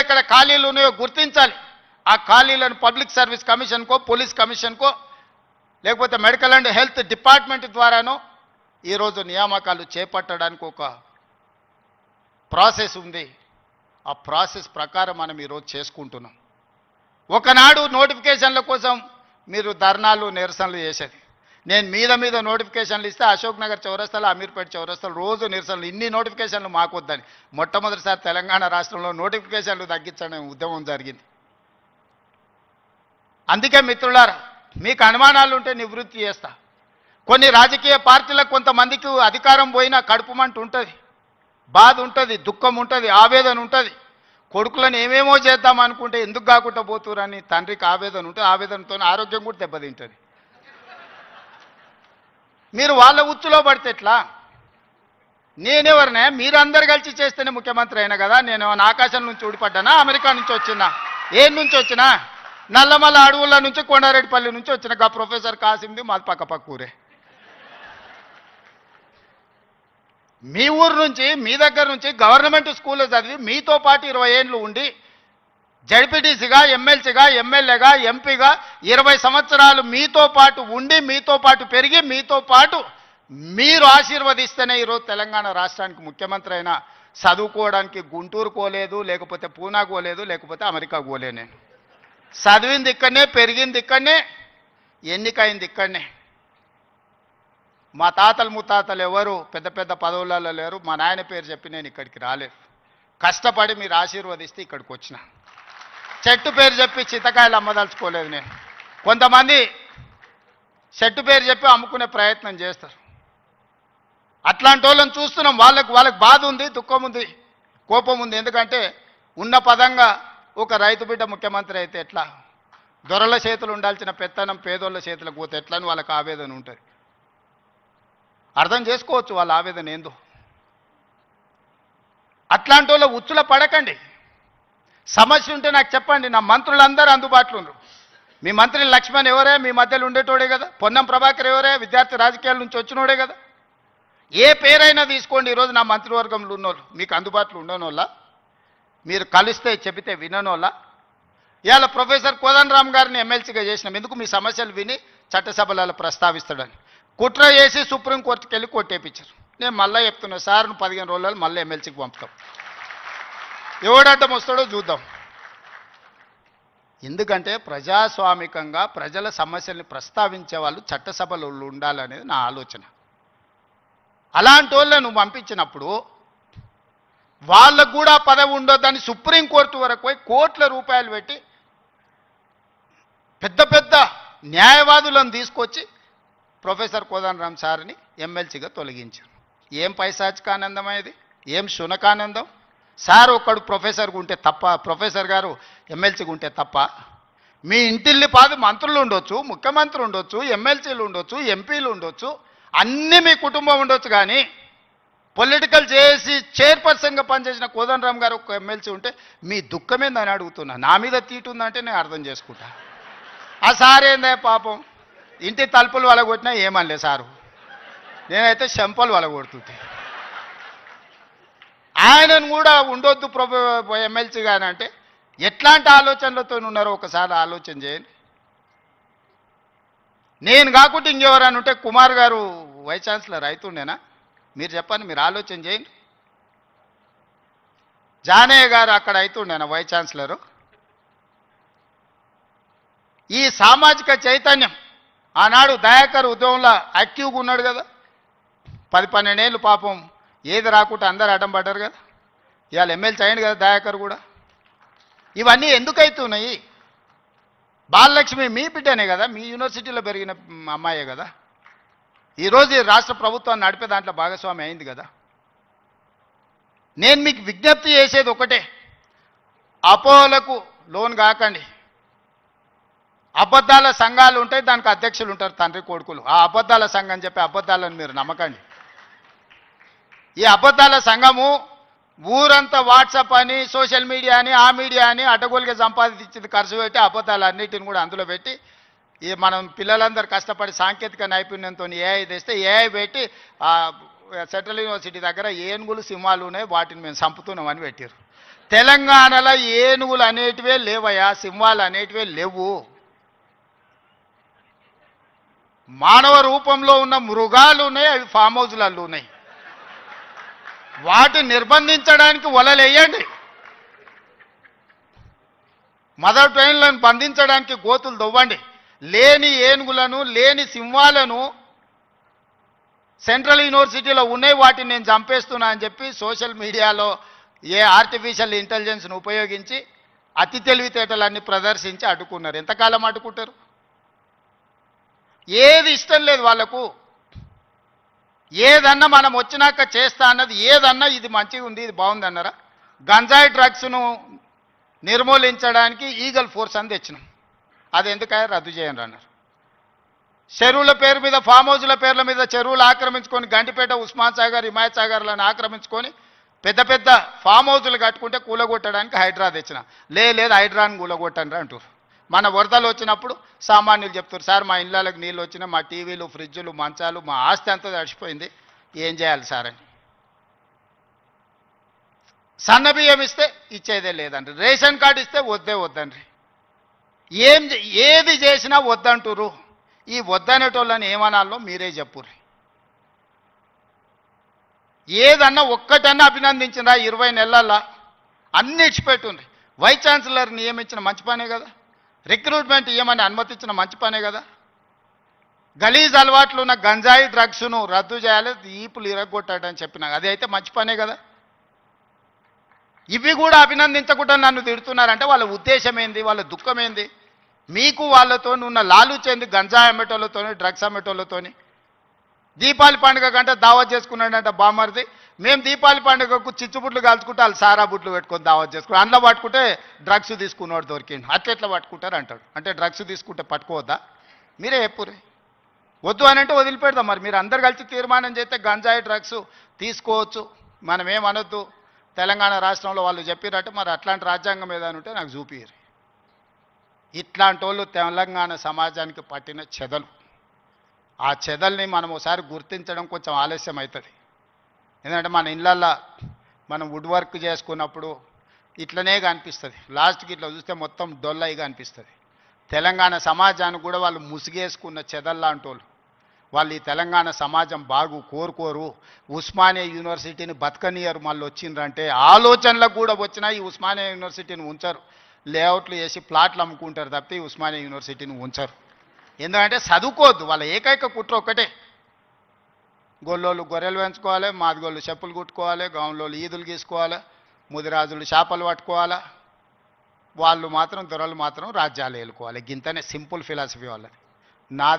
ఎక్కడెక్కడ ఖాళీలు ఉన్నాయో గుర్తించాలి. ఆ ఖాళీలను పబ్లిక్ సర్వీస్ కమిషన్కో, పోలీస్ కమిషన్కో, లేకపోతే మెడికల్ అండ్ హెల్త్ డిపార్ట్మెంట్ ద్వారానో ఈరోజు నియామకాలు చేపట్టడానికి ఒక ప్రాసెస్ ఉంది. ఆ ప్రాసెస్ ప్రకారం మనం ఈరోజు చేసుకుంటున్నాం. ఒకనాడు నోటిఫికేషన్ల కోసం మీరు ధర్నాలు, నిరసనలు చేసేది. నేను మీద నోటిఫికేషన్లు ఇస్తే అశోక్ నగర్ చౌరస్తాలో, అమీర్పేట చౌరస్తాలో రోజు నిరసనలు. ఇన్ని నోటిఫికేషన్లు మాకు వద్దని మొట్టమొదటిసారి తెలంగాణ రాష్ట్రంలో నోటిఫికేషన్లు తగ్గించడం ఉద్యమం జరిగింది. అందుకే మిత్రులారా, మీకు అనుమానాలు ఉంటే నివృత్తి చేస్తా. కొన్ని రాజకీయ పార్టీలకు కొంతమందికి అధికారం పోయినా కడుపుమంట ఉంటుంది, బాధ ఉంటుంది, దుఃఖం ఉంటుంది, ఆవేదన ఉంటుంది. కొడుకులను ఏమేమో చేద్దాం అనుకుంటే ఎందుకు కాకుండా పోతురని తండ్రికి ఆవేదన ఉంటుంది. ఆవేదనతో ఆరోగ్యం కూడా దెబ్బతింటుంది. మీరు వాళ్ళ ఉచ్చులో పడితే ఎట్లా? నేనెవరినే? మీరందరు కలిసి చేస్తేనే ముఖ్యమంత్రి అయినా కదా. నేను ఆకాశం నుంచి ఊడిపడ్డానా? అమెరికా నుంచి వచ్చినా? ఏ నుంచి వచ్చినా? నల్లమల్ల అడవుల నుంచి, కొండారెడ్డిపల్లి నుంచి వచ్చిన గా ప్రొఫెసర్ కాసింది మాది పక్క ఊరే. మీ ఊరు నుంచి, మీ దగ్గర నుంచి గవర్నమెంట్ స్కూల్లో చదివి మీతో పాటు 20 ఏళ్ళు ఉండి జడ్పీటీసీగా, ఎమ్మెల్సీగా, ఎమ్మెల్యేగా, ఎంపీగా 20 సంవత్సరాలు మీతో పాటు ఉండి, మీతో పాటు పెరిగి, మీతో పాటు మీరు ఆశీర్వదిస్తేనే ఈరోజు తెలంగాణ రాష్ట్రానికి ముఖ్యమంత్రి అయినా. చదువుకోవడానికి గుంటూరు పోలేదు, లేకపోతే పూనా పోలేదు, లేకపోతే అమెరికా పోలే. నేను చదివింది ఇక్కడనే, పెరిగింది ఇక్కడనే, ఎన్నికైంది ఇక్కడనే. మా తాతలు ముత్తాతలు ఎవరు పెద్ద పెద్ద పదవులలో లేరు. మా నాయన పేరు చెప్పి నేను ఇక్కడికి రాలేదు. కష్టపడి మీరు ఆశీర్వదిస్తే ఇక్కడికి వచ్చిన. చెట్టు పేరు చెప్పి చింతకాయలు అమ్మదలుచుకోలేదు నేను. కొంతమంది చెట్టు పేరు చెప్పి అమ్ముకునే ప్రయత్నం చేస్తారు. అట్లాంటి వాళ్ళని చూస్తున్నాం. వాళ్ళకి బాధ ఉంది, దుఃఖం ఉంది, కోపం ఉంది. ఎందుకంటే ఉన్న పదంగా ఒక రైతు బిడ్డ ముఖ్యమంత్రి అయితే ఎట్లా? దొరల చేతులు ఉండాల్సిన పెత్తనం పేదోళ్ళ చేతులకు పోతే ఎట్లా అని వాళ్ళకి ఆవేదన ఉంటుంది. అర్థం చేసుకోవచ్చు వాళ్ళ ఆవేదన ఏందో. అట్లాంటి వాళ్ళ ఉచ్చుల పడకండి. సమస్య ఉంటే నాకు చెప్పండి. నా మంత్రులందరూ అందుబాటులో ఉన్నారు. మీ మంత్రి లక్ష్మణ్ ఎవరే? మీ మధ్యలో ఉండేటోడే కదా. పొన్నం ప్రభాకర్ ఎవరే? విద్యార్థి రాజకీయాల నుంచి వచ్చినోడే కదా. ఏ పేరైనా తీసుకోండి. ఈరోజు నా మంత్రివర్గంలో ఉన్నోళ్ళు మీకు అందుబాటులో ఉండనోళ్ళ? మీరు కలిస్తే చెబితే విననోళ్ళ? ఇవాళ ప్రొఫెసర్ కోదండరామ్ గారిని ఎమ్మెల్సీగా చేసినాం. ఎందుకు? మీ సమస్యలు విని చట్టసభలలో ప్రస్తావిస్తాడని. కుట్ర చేసి సుప్రీంకోర్టుకి వెళ్ళి కొట్టేపించారు. నేను మళ్ళీ చెప్తున్నా, సార్ 15 రోజులు మళ్ళీ ఎమ్మెల్సీకి పంపుతాం. ఎవడడ్డం వస్తాడో చూద్దాం. ఎందుకంటే ప్రజాస్వామికంగా ప్రజల సమస్యల్ని ప్రస్తావించే వాళ్ళు చట్టసభలో ఉండాలనేది నా ఆలోచన. అలాంటి వాళ్ళని నువ్వు పంపించినప్పుడు వాళ్ళకు కూడా పదవి ఉండొద్దని సుప్రీంకోర్టు వరకు పోయి కోట్ల రూపాయలు పెట్టి పెద్ద పెద్ద న్యాయవాదులను తీసుకొచ్చి ప్రొఫెసర్ కోదండరామ్ సార్ని ఎమ్మెల్సీగా తొలగించారు. ఏం పైశాచికానందం ఇది? ఏం శునకానందం? సార్ ఒక్కడు ప్రొఫెసర్గా ఉంటే తప్ప, ప్రొఫెసర్ గారు ఎమ్మెల్సీగా ఉంటే తప్ప? మీ ఇంటిల్లి పాది మంత్రులు ఉండొచ్చు, ముఖ్యమంత్రి ఉండొచ్చు, ఎమ్మెల్సీలు ఉండొచ్చు, ఎంపీలు ఉండొచ్చు, అన్నీ మీ కుటుంబం ఉండొచ్చు. కానీ పొలిటికల్ చేసి చైర్పర్సన్గా పనిచేసిన కోదండరామ్ గారు ఒక ఎమ్మెల్సీ ఉంటే మీ దుఃఖమేందని అడుగుతున్నా. నా మీద తీటు ఉందంటే నేను అర్థం చేసుకుంటా. ఆ సార్ ఏందే పాపం, ఇంటి తలుపులు వలగొట్టినా ఏమనలే సారు. నేనైతే చెంపలు వలగొడుతుంటే. ఆయనను కూడా ఉండొద్దు ఎమ్మెల్సీగా అంటే ఎట్లాంటి ఆలోచనలతో ఉన్నారో ఒకసారి ఆలోచన చేయండి. నేను కాకుండా ఇంకెవరైనా ఉంటే కుమార్ గారు వైస్ ఛాన్సలర్ అవుతుండేనా? మీరు చెప్పండి, మీరు ఆలోచన చేయండి. జానయ్య గారు అక్కడ అవుతుండేనా వైస్ ఛాన్సలరు? ఈ సామాజిక చైతన్యం ఆనాడు దయాకర్ ఉద్యమంలో యాక్టివ్గా ఉన్నాడు కదా. 10-12 ఏళ్ళు పాపం ఏది రాకుండా అందరు అడ్డం పడ్డారు కదా. ఇవాళ ఎమ్మెల్సీ అయ్యింది కదా దయాకర్ కూడా. ఇవన్నీ ఎందుకు అవుతున్నాయి? బాలలక్ష్మి మీ బిడ్డనే కదా, మీ యూనివర్సిటీలో పెరిగిన అమ్మాయే కదా. ఈరోజు రాష్ట్ర ప్రభుత్వాన్ని నడిపే దాంట్లో భాగస్వామి అయింది కదా. నేను మీకు విజ్ఞప్తి చేసేది ఒకటే, అపోహలకు లోన్ కాకండి. అబద్ధాల సంఘాలు ఉంటాయి, దానికి అధ్యక్షులు ఉంటారు, తండ్రి కొడుకులు. ఆ అబద్ధాల సంఘం చెప్పే అబద్ధాలను మీరు నమ్మకండి. ఈ అబద్ధాల సంఘము ఊరంతా వాట్సాప్ అని, సోషల్ మీడియా అని, ఆ మీడియా అని అడ్డగోలుగా సంపాదించింది ఖర్చు పెట్టి అబద్ధాలన్నిటిని కూడా అందులో పెట్టి ఈ మనం పిల్లలందరూ కష్టపడి సాంకేతిక నైపుణ్యంతో ఏఐ తెస్తే ఏఐ పెట్టి సెంట్రల్ యూనివర్సిటీ దగ్గర ఏనుగులు సింహాలు ఉన్నాయి, వాటిని మేము చంపుతున్నామని పెట్టారు. తెలంగాణలో ఏనుగులు అనేటివే లేవయా, సింహాలు అనేటివే లేవు. మానవ రూపంలో ఉన్న మృగాలు ఉన్నాయి, అవి ఫామ్ హౌస్లలో ఉన్నాయి. వాటిని నిర్బంధించడానికి వలలేయండి. మదర్ ట్రైన్లను బంధించడానికి గోతులు దొవ్వండి. లేని ఏనుగులను, లేని సింహాలను సెంట్రల్ యూనివర్సిటీలో ఉన్నాయి, వాటిని నేను చంపేస్తున్నా అని చెప్పి సోషల్ మీడియాలో ఆర్టిఫిషియల్ ఇంటెలిజెన్స్ను ఉపయోగించి అతి తెలివితేటలన్నీ ప్రదర్శించి అడ్డుకున్నారు. ఎంతకాలం అడ్డుకుంటారు? ఏది ఇష్టం లేదు వాళ్లకు. ఏదన్నా మనం వచ్చినాక చేస్తా అన్నది ఏదన్నా ఇది మంచిగా ఉంది, ఇది బాగుంది అన్నారా? గంజాయి డ్రగ్స్ను నిర్మూలించడానికి ఈగల్ ఫోర్స్ అని తెచ్చినాం. అది ఎందుకయ్యా రద్దు చేయండి అన్నారు. చెరువుల పేరు మీద, ఫామ్ హౌస్ల పేర్ల మీద చెరువులు ఆక్రమించుకొని గండిపేట, ఉస్మాన్ సాగర్, హిమాయత్ సాగర్లను ఆక్రమించుకొని పెద్ద పెద్ద ఫామ్ హౌస్లు కట్టుకుంటే కూలగొట్టడానికి హైడ్రా తెచ్చిన. లేదు హైడ్రాని కూలగొట్టండి అంటారు. మన వరదలు వచ్చినప్పుడు సామాన్యులు చెప్తారు, సార్ మా ఇళ్ళకి నీళ్ళు వచ్చినా, మా టీవీలు, ఫ్రిడ్జులు, మంచాలు, మా ఆస్తి అంతా తడిచిపోయింది, ఏం చేయాలి సార్ అని. సన్న బియ్యం ఇస్తే ఇచ్చేదే లేదండి, రేషన్ కార్డు ఇస్తే వద్దండి. ఏది చేసినా వద్దంటురు. ఈ వద్దనేటోళ్ళని ఏమనాలో మీరే చెప్పుర్రి. ఏదన్నా ఒక్కటన్నా అభినందించినా 20 నెలల్లో అన్ని ఇచ్చిపెట్టుండ్రి. వైస్ ఛాన్సలర్ నియమించిన మంచి పనే కదా, రిక్రూట్మెంట్ ఇవ్వమని అనుమతించిన మంచి పనే కదా. గలీజ్ అలవాట్లు ఉన్న గంజాయి డ్రగ్స్ను రద్దు చేయాలి, ఈపులు ఇరగొట్టాడని చెప్పినా అది అయితే మంచి పనే కదా. ఇవి కూడా అభినందించకుండా నన్ను తిడుతున్నారంటే వాళ్ళ ఉద్దేశం ఏంది, వాళ్ళ దుఃఖం ఏంది? మీకు వాళ్ళతో ఉన్న లాలూచేంది? గంజాయి అమ్మేటోళ్ళతోని, డ్రగ్స్ అమ్మేటోళ్ళతోని. దీపావళి పండుగ కంటే దావత్ చేసుకున్నాడంట బామర్ది. మేము దీపావళి పండుగకు చిచ్చుబుట్లు కాల్చుకుంటే వాళ్ళు సారా బుట్లు పెట్టుకొని దావత్ చేసుకున్నాం. అందులో పట్టుకుంటే డ్రగ్స్ తీసుకున్నాడు దొరికిండు. అట్లెట్లా పట్టుకుంటారు అంటాడు. అంటే డ్రగ్స్ తీసుకుంటే పట్టుకోవద్దా? మీరే చెప్పుర్రి. వద్దు అని అంటే వదిలిపెడదాం. మరి మీరు అందరు కలిసి తీర్మానం చేస్తే గంజాయి డ్రగ్స్ తీసుకోవచ్చు, మనం ఏమనొద్దు. తెలంగాణ రాష్ట్రంలో వాళ్ళు చెప్పినట్టు మరి అట్లాంటి రాజ్యాంగం ఏదైనా ఉంటే నాకు చూపియ్యరు. ఇట్లాంటి వాళ్ళు తెలంగాణ సమాజానికి పట్టిన చెదలు. ఆ చెదల్ని మనం ఒకసారి గుర్తించడం కొంచెం ఆలస్యం అవుతుంది. ఎందుకంటే మన ఇళ్ళల్లో మనం వుడ్ వర్క్ చేసుకున్నప్పుడు ఇట్లనే కనిపిస్తుంది. లాస్ట్కి ఇట్లా చూస్తే మొత్తం డొల్లయిగా అనిపిస్తుంది. తెలంగాణ సమాజానికి కూడా వాళ్ళు ముసిగేసుకున్న చెదల్లాంటి వాళ్ళు ఈ తెలంగాణ సమాజం బాగు కోరుకోరు. ఉస్మానియా యూనివర్సిటీని బతకనియరు. మళ్ళీ వచ్చిండ్రంటే ఆలోచనలకు కూడా వచ్చినా ఈ ఉస్మానియా యూనివర్సిటీని ఉంచరు. లేఅవుట్లు వేసి ప్లాట్లు అమ్ముకుంటారు తప్పితే ఈ ఉస్మానియా యూనివర్సిటీని ఉంచరు. ఎందుకంటే చదువుకోవద్దు. వాళ్ళ ఏకైక కుట్ర ఒక్కటే, గొల్లోళ్ళు గొర్రెలు పెంచుకోవాలి, మాదిగోళ్ళు చెప్పులు కుట్టుకోవాలి, గౌన్లోళ్ళు ఈదులు గీసుకోవాలి, ముదిరాజులు చేపలు పట్టుకోవాలా, వాళ్ళు మాత్రం దొరలు మాత్రం రాజ్యాలు ఏలుకోవాలి. గింతనే సింపుల్ ఫిలాసఫీ వాళ్ళది. నా